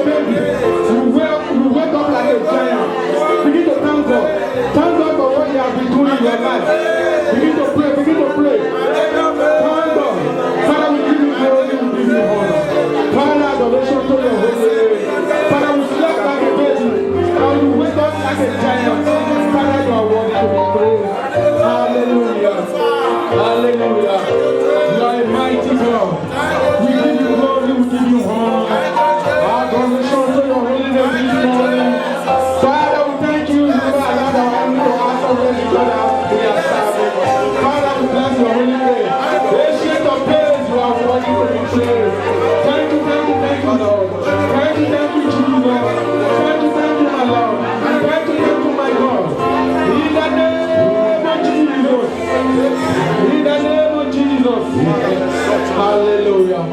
a baby, you wake up like a giant. Begin to thank God. Thank God for what He has been doing in your life. Begin to pray. Begin to pray. Thank God. Father, we give you glory. We give you honor. Father, adoration to your holy name. Father, we slept like a baby. And you wake up like a giant. Father, you are worthy to be praised. Hallelujah. Hallelujah. You are a mighty God. We give you glory. We give you honor. Adoration to your holy name this morning. Father, we thank you. You are allowed our enemy to ask us where we are serving. Father, we bless your holy name. Ancient of days, you are worthy to be praised. Thank you, Lord. Thank you, Jesus. Thank you, my Lord. Thank you, my God. In the name of Jesus. In the name of Jesus. Hallelujah.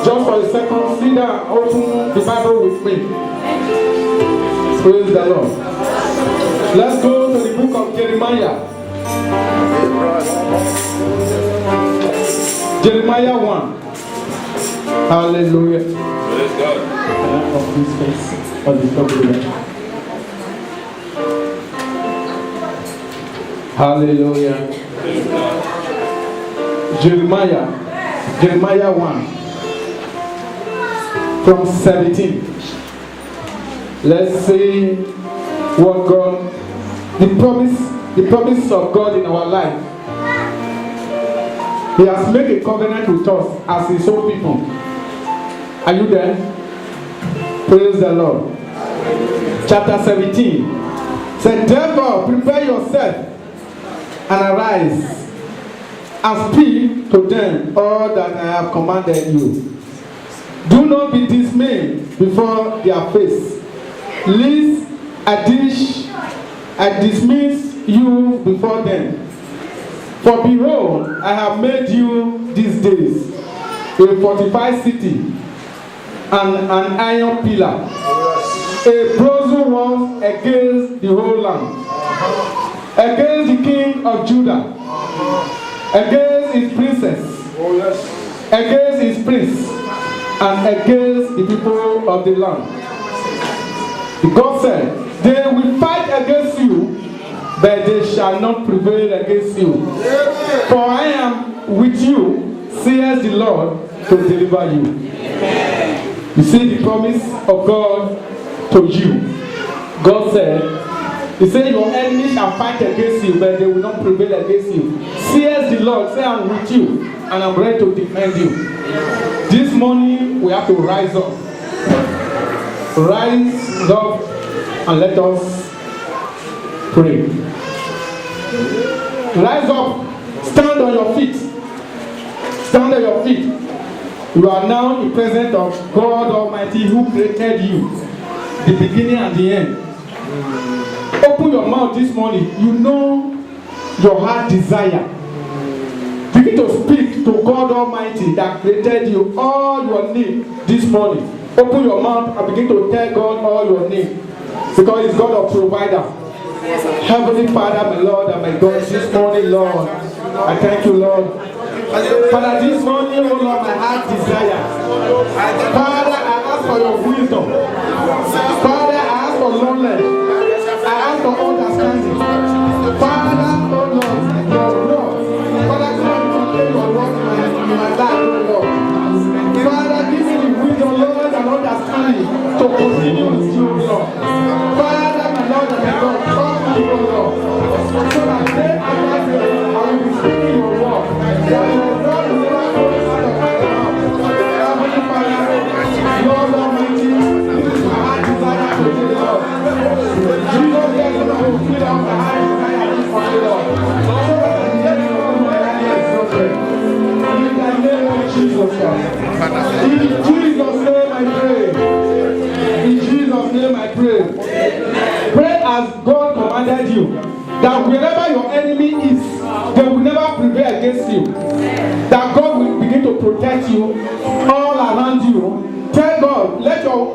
Just for a second, sit down, open the Bible with me. Praise the Lord. Let's go to the book of Jeremiah. Jeremiah 1. Hallelujah. Praise God. Of this face on the top. Hallelujah. Praise God. Jeremiah 1 from 17. Let's see what God, the promise of God in our life. He has made a covenant with us as His own people. Are you there? Praise the Lord. Chapter 17 said, therefore prepare yourself and arise and speak to them all that I have commanded you. Do not be dismayed before their face, lest I dismiss you before them. For behold, I have made you these days a fortified city and an iron pillar, a brazen wall against the whole land, against the king of Judah, against his princess, against his prince, and against the people of the land. God said, they will fight against you, but they shall not prevail against you. For I am with you, says the Lord, to deliver you. You see the promise of God to you. God said, He said, your enemies shall fight against you, but they will not prevail against you. Says the Lord, say, I'm with you, and I'm ready to defend you. This morning, we have to rise up. Rise up and let us pray. Rise up, stand on your feet. Stand on your feet. You are now in the presence of God Almighty who created you, the beginning and the end. Open your mouth this morning. You know your heart desire. Begin to speak to God Almighty that created you all your need this morning. Open your mouth and begin to tell God all your need, because He's God of provider. Heavenly Father, my Lord and my God, this morning, Lord, I thank you, Lord. Father, this morning, oh Lord, my heart desires. Father, I ask for your wisdom. Father, I ask for knowledge. I ask for understanding. Father, oh Lord, your word. Father, glorify your word in my life, oh Lord. Father, give me the wisdom, Lord, and understanding to continue with you, Lord. Father, my Lord and my God, talk to you, Lord. So that day after day, I will be speaking your word. That your word will never go out of my mouth. Heavenly Father, Lord Almighty, this is my heart desire to you, Lord. Jesus, yes, Lord, I will fill out my heart desire this morning, Lord. So that I can get you all my life exalted. In the name of Jesus Christ. In Jesus' name I pray. In Jesus' name I pray. Pray as God commanded you, that wherever your enemy is, they will never prevail against you. That God will begin to protect you all around you. Tell God, let your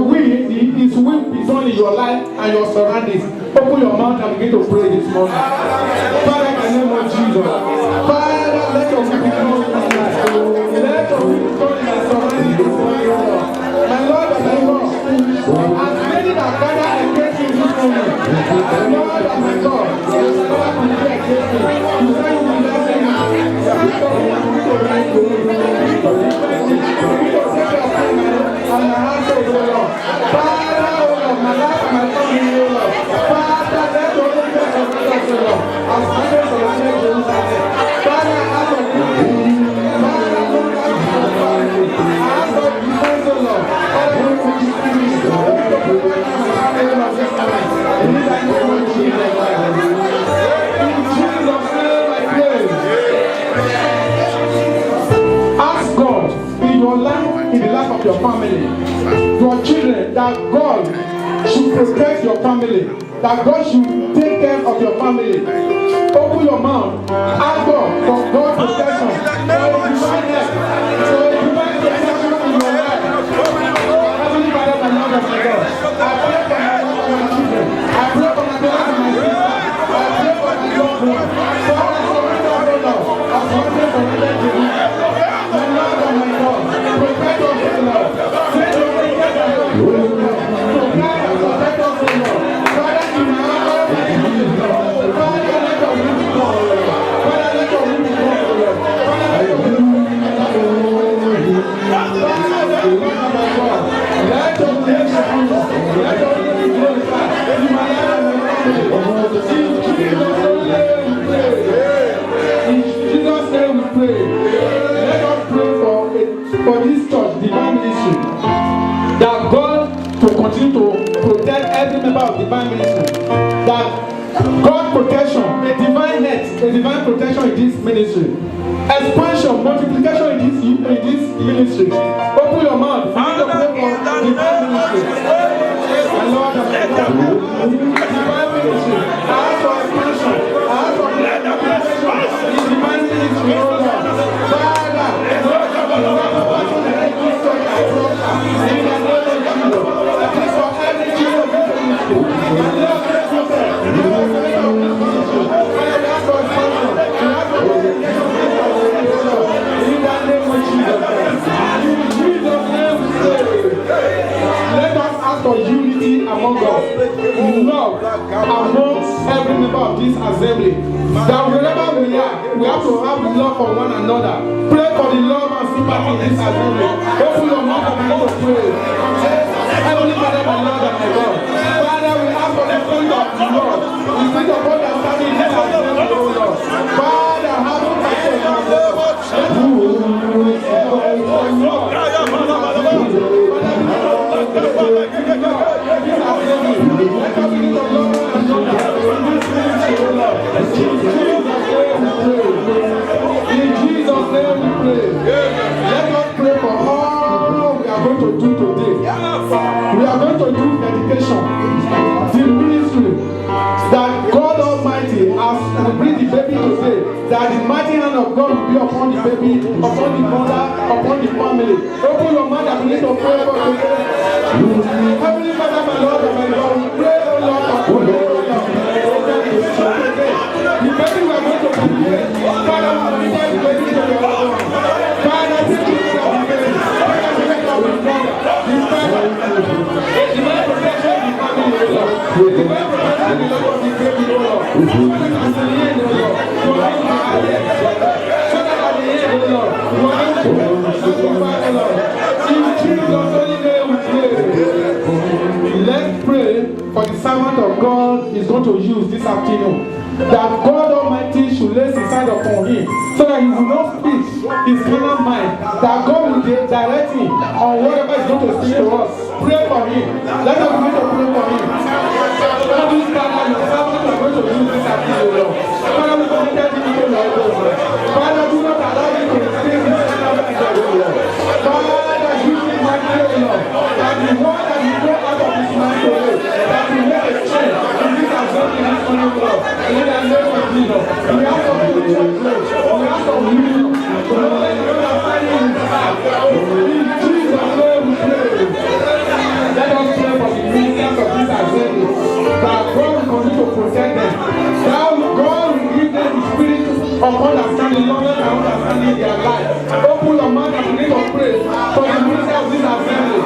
will, His will be done in your life and your surroundings. Open your mouth and begin to pray this morning. Father, in the name of Jesus. Father, let your will be done in my life. Let your will be done in my surroundings this morning, Lord. My Lord, your children, that God should protect your family, that God should take care of your family. Open your mouth, ask God for God's protection, for a divine help, for a divine protection in your life. Heavenly Father, my Lord and my God, I pray for my wife and my children. I pray for my brother and my sister. I pray for my loved one. Father, surrender, O Lord. I surrender for my children. My Lord and my God, protect us, O Lord. Send your angels around, O Lord. To guide and protect us, O Lord. Father, in my heart, Father, let your will be done, O Lord. Father, let your will be done, O Lord. Father, let your will be done, O Lord. Let your name be honored. Let your name be glorified. In my life and my family. In Jesus' name we pray. Let us pray for this church, Divine Ministry, that God will continue to protect every member of Divine Ministry. That God protection, a divine net, a divine protection in this ministry. Expansion, multiplication in this ministry. Open your mouth. Begin to pray for divine ministry. My Lord and my God. Divine ministry. Ask for expansion. Ask for multiplication in divine ministry, O Lord. Father, Lord, in the name of Jesus. I pray for every child of this ministry. My Lord, let us pray. Let us ask for unity among us, love amongst every member of this assembly. That wherever we are, we have to have love for one another. Pray for the love and sympathy in this assembly. Open your mouth and begin to pray. Heavenly Father, my Lord and my God. Father, we ask for the spirit of the Lord. The spirit of God that stands in this assembly, O Lord. Father, have mercy on us. Let in Jesus' name we pray. Let us pray for all we are going to do today. We are going to do dedication, the ministry, that God Almighty, as we bring the baby today, that the mighty hand of God will be upon the baby, upon the mother, upon the family. Open your mouth and begin to pray for today. Heavenly Father, my Lord and my God, we pray, O Lord, for today. The baby we are going to prepare, Father, we prepare the baby to your Lord. Father, take care of the baby. Father, take care of the mother. The divine protection of the family, O Lord. The divine protection of the Lord of the baby, O Lord. Father, at the end, O Lord. You are going to have it. Father, at the end, O Lord. You are going to sanctify, O Lord. In Jesus' holy name we pray. Let's pray for the servant of God is going to use this afternoon. That God Almighty should lay his hand upon him so that he will not speak his carnal mind. That God will direct him on whatever is going to speak to us. Pray for him. Let us begin to pray for him. Holy Father, your servant is going to use this afternoon, Lord. Father, we committed him into your hands. Father, do not allow him to speak his carnal mind, Lord. Father, use him mightily, Lord. That the word that will go out of his mind today, that will make a change in this assembly this morning, Lord. In the name of Jesus, we ask for spiritual growth. We ask for healing. We let the Lord find in his heart. In Jesus' name we pray. Let us pray for the ministers of this assembly. That God will continue to protect them. That God will give them the spirit of understanding, knowledge and understanding in their life. Open your mouth and begin to pray for the ministers of this assembly.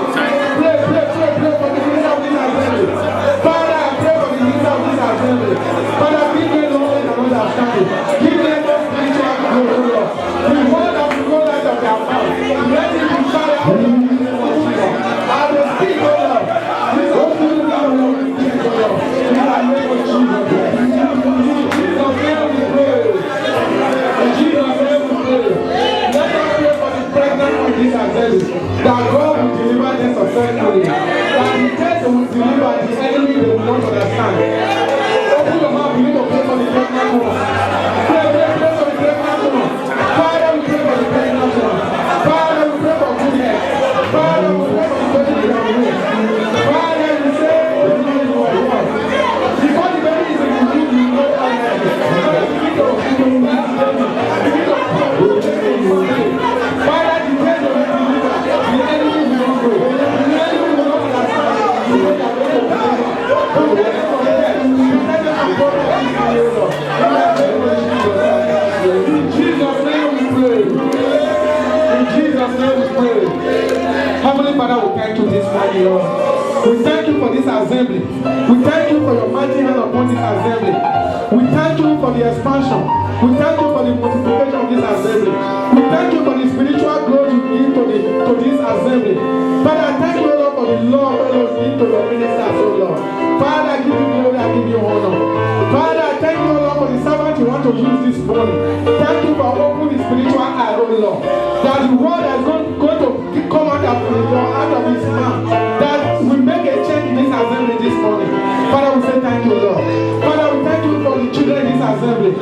Father, we thank you this morning, Lord. We thank you for this assembly. We thank you for your mighty hand upon this assembly. We thank you for the expansion. We thank you for the multiplication of this assembly. We thank you for the spiritual growth you give to this assembly. Father, I thank you, Lord, for the love that you give to your ministers, oh Lord. Father, I give you glory, I give you honor. Father, I thank you, Lord, for the servant you want to use this morning. Thank you for opening the spiritual eye, oh Lord. That the word is going to come out of his mouth. That will make a change in this assembly this morning. Father, we say thank you, Lord. Father, we thank you for the children in this assembly.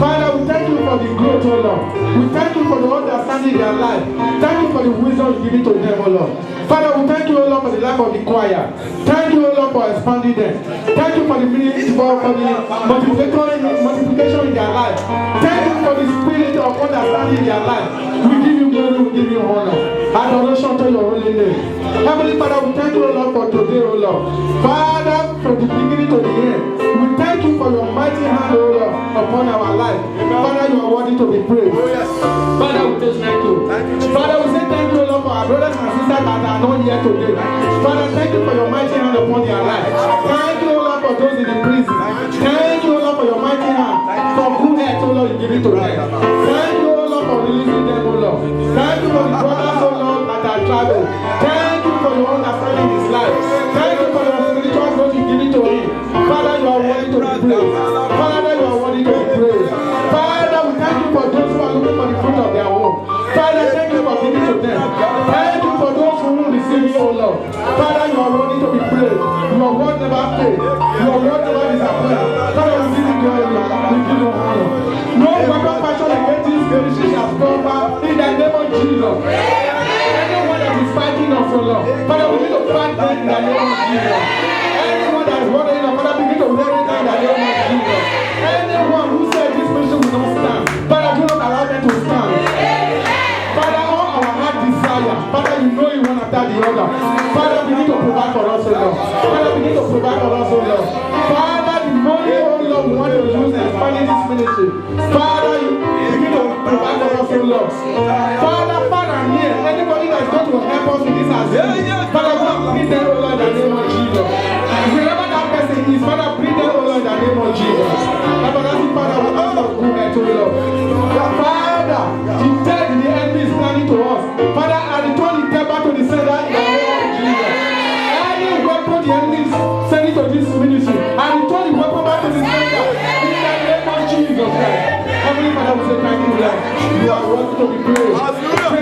Father, we thank you for the growth, oh Lord. We thank you for the understanding in their life. Thank you for the wisdom you give it to them, oh Lord. Father, we thank you, oh Lord, for the life of the choir. Thank you, oh Lord, for expanding them. Thank you for the ministry, for the multiplication in their life. Thank you for the spirit of understanding in their life. We give you glory, we give you honor. Adoration to your holy name. Heavenly Father, we thank you, O Lord, for today, O Lord. Father, from the beginning to the end, we thank you for your mighty hand, O Lord, upon our life. Father, you are worthy to be praised. Father, we say thank you. Father, we say thank you, O Lord, for our brothers and sisters that are not here today. Father, thank you for your mighty hand upon their life. Thank you, O Lord, for those in the prison. Thank you, O Lord, for your mighty hand. For good health, O Lord, you give it to them. Thank you, O Lord, for releasing them, O Lord. Thank you for the brothers, O Lord, that are traveling. Thank you for your understanding his life. Thank you for your spiritual growth you give it to him. Father, you are worthy to be praised. Father, you are worthy to be praised. Father, we thank you for those who are looking for the fruit of their womb. Father, thank you for giving to them. Thank you for those who will receive you, O Lord. Father, you are worthy to be praised. Your word never fails. Your word never disappoints. Father, we give you glory. We give you honor. No weapon fashioned against this ministry shall prosper in the name of Jesus. Anyone that is fighting us, O Lord, Father, we need to fight them in the name of Jesus. Anyone that is worrying us, Father, begin to worry them in the name of Jesus. Anyone who said this ministry will not stand, Father, do not allow them to stand. Father, all our heart desire, Father, you know you one after the other. Father, begin to provide for us, O Lord. Father, begin to provide for us, O Lord. Father, the money, O Lord, we want to use in expanding this ministry. Father, you begin to provide for us, O Lord. Father, far and near, anybody that is going to help us in this assembly, Father, God, bring them, O Lord, in the name of Jesus. Wherever that person is, Father, bring them, O Lord, in the name of Jesus. Everlasting Father, we ask for goodness, O Lord. Father, the death the enemy is planning to us, Father, I return the death back to the sender in the name of Jesus. Any weapon the enemy is sending to this ministry, I return the weapon back to the sender in the name of Jesus Christ. Heavenly Father, we say thank you, Lord. You are worthy to be praised.